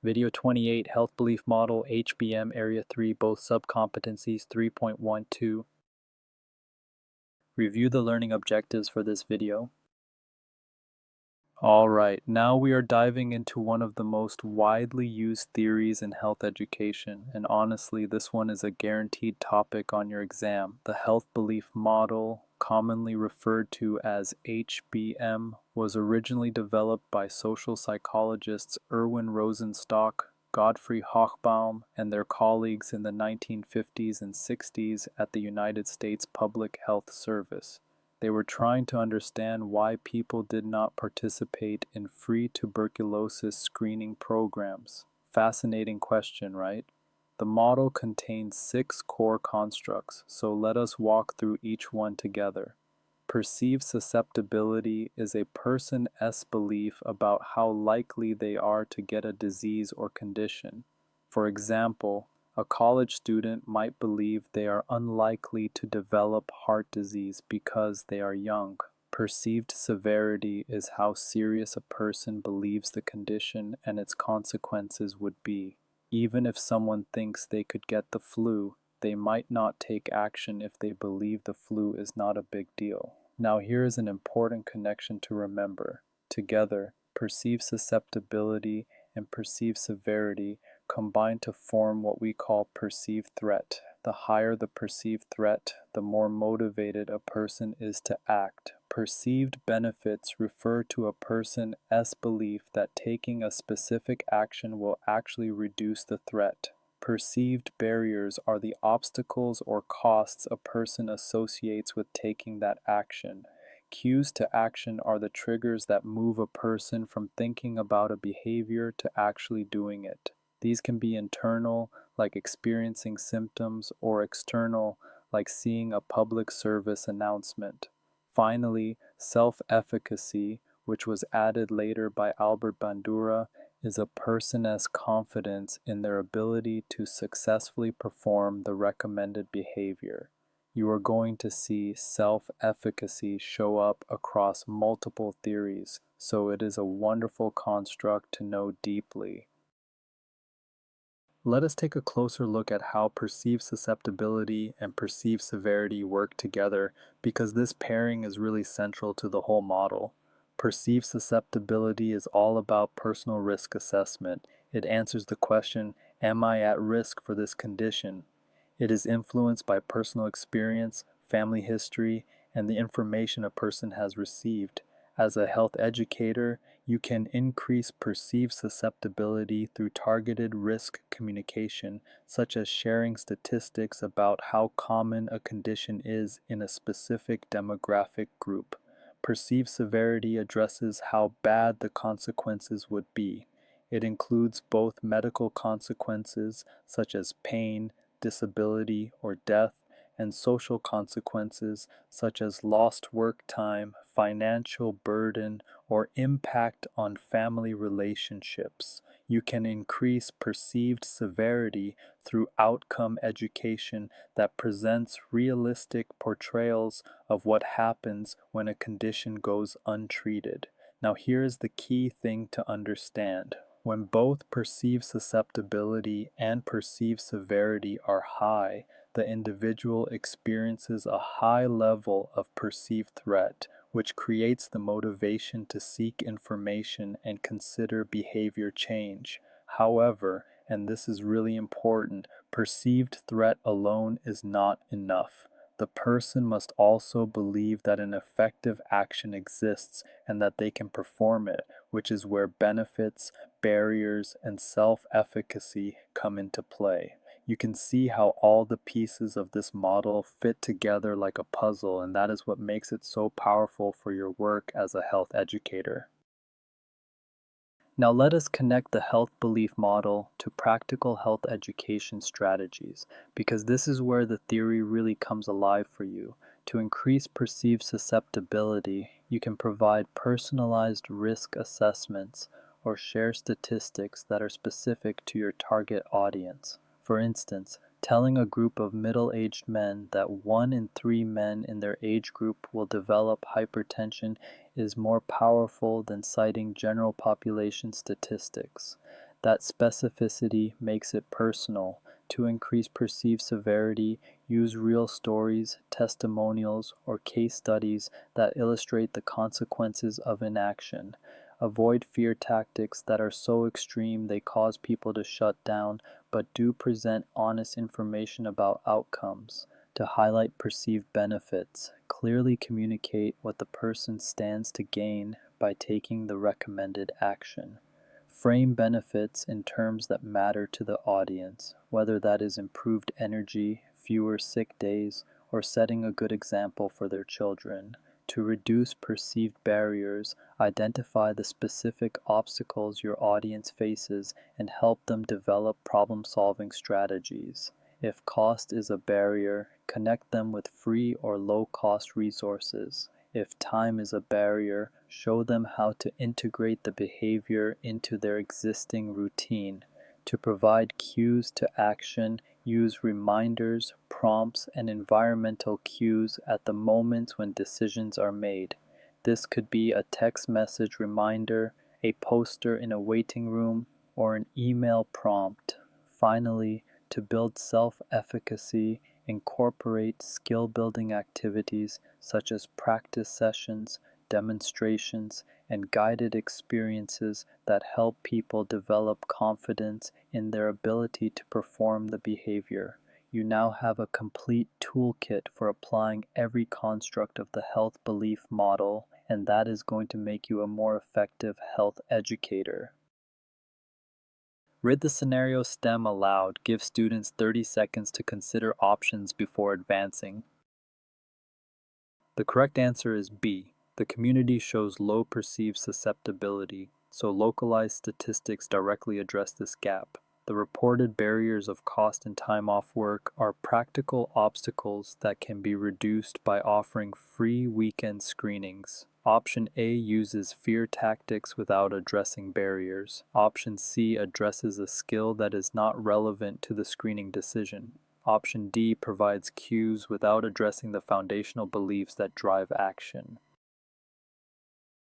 Video 28, Health Belief Model, HBM Area 3, both subcompetencies 3.12. Review the learning objectives for this video. Alright, now we are diving into one of the most widely used theories in health education, and honestly, this one is a guaranteed topic on your exam. The health belief model, commonly referred to as HBM, was originally developed by social psychologists Irwin Rosenstock, Godfrey Hochbaum, and their colleagues in the 1950s and 60s at the United States Public Health Service. They were trying to understand why people did not participate in free tuberculosis screening programs. Fascinating question, right? The model contains 6 core constructs, so let us walk through each one together. Perceived susceptibility is a person's belief about how likely they are to get a disease or condition. For example, a college student might believe they are unlikely to develop heart disease because they are young. Perceived severity is how serious a person believes the condition and its consequences would be. Even if someone thinks they could get the flu, they might not take action if they believe the flu is not a big deal. Now here is an important connection to remember. Together, perceived susceptibility and perceived severity combine to form what we call perceived threat. The higher the perceived threat, the more motivated a person is to act. Perceived benefits refer to a person's belief that taking a specific action will actually reduce the threat. Perceived barriers are the obstacles or costs a person associates with taking that action. Cues to action are the triggers that move a person from thinking about a behavior to actually doing it. These can be internal, like experiencing symptoms, or external, like seeing a public service announcement. Finally, self-efficacy, which was added later by Albert Bandura, is a person's confidence in their ability to successfully perform the recommended behavior. You are going to see self-efficacy show up across multiple theories, so it is a wonderful construct to know deeply. Let us take a closer look at how perceived susceptibility and perceived severity work together, because this pairing is really central to the whole model. Perceived susceptibility is all about personal risk assessment. It answers the question, am I at risk for this condition? It is influenced by personal experience, family history, and the information a person has received. As a health educator, you can increase perceived susceptibility through targeted risk communication, such as sharing statistics about how common a condition is in a specific demographic group. Perceived severity addresses how bad the consequences would be. It includes both medical consequences, such as pain, disability, or death, and social consequences such as lost work time, financial burden, or impact on family relationships. You can increase perceived severity through outcome education that presents realistic portrayals of what happens when a condition goes untreated. Now, here's the key thing to understand. When both perceived susceptibility and perceived severity are high, the individual experiences a high level of perceived threat, which creates the motivation to seek information and consider behavior change. However, and this is really important, perceived threat alone is not enough. The person must also believe that an effective action exists and that they can perform it, which is where benefits, barriers, and self-efficacy come into play. You can see how all the pieces of this model fit together like a puzzle, and that is what makes it so powerful for your work as a health educator. Now let us connect the health belief model to practical health education strategies, because this is where the theory really comes alive for you. To increase perceived susceptibility, you can provide personalized risk assessments or share statistics that are specific to your target audience. For instance, telling a group of middle-aged men that 1 in 3 men in their age group will develop hypertension is more powerful than citing general population statistics. That specificity makes it personal. To increase perceived severity, use real stories, testimonials, or case studies that illustrate the consequences of inaction. Avoid fear tactics that are so extreme they cause people to shut down, but do present honest information about outcomes. To highlight perceived benefits, clearly communicate what the person stands to gain by taking the recommended action. Frame benefits in terms that matter to the audience, whether that is improved energy, fewer sick days, or setting a good example for their children. To reduce perceived barriers, identify the specific obstacles your audience faces and help them develop problem-solving strategies. If cost is a barrier, connect them with free or low-cost resources. If time is a barrier, show them how to integrate the behavior into their existing routine. To provide cues to action, use reminders, prompts, and environmental cues at the moments when decisions are made. This could be a text message reminder, a poster in a waiting room, or an email prompt. Finally, to build self-efficacy, incorporate skill-building activities such as practice sessions, demonstrations, and guided experiences that help people develop confidence in their ability to perform the behavior. You now have a complete toolkit for applying every construct of the health belief model, and that is going to make you a more effective health educator. Read the scenario stem aloud. Give students 30 seconds to consider options before advancing. The correct answer is B. The community shows low perceived susceptibility, so localized statistics directly address this gap. The reported barriers of cost and time off work are practical obstacles that can be reduced by offering free weekend screenings. Option A uses fear tactics without addressing barriers. Option C addresses a skill that is not relevant to the screening decision. Option D provides cues without addressing the foundational beliefs that drive action.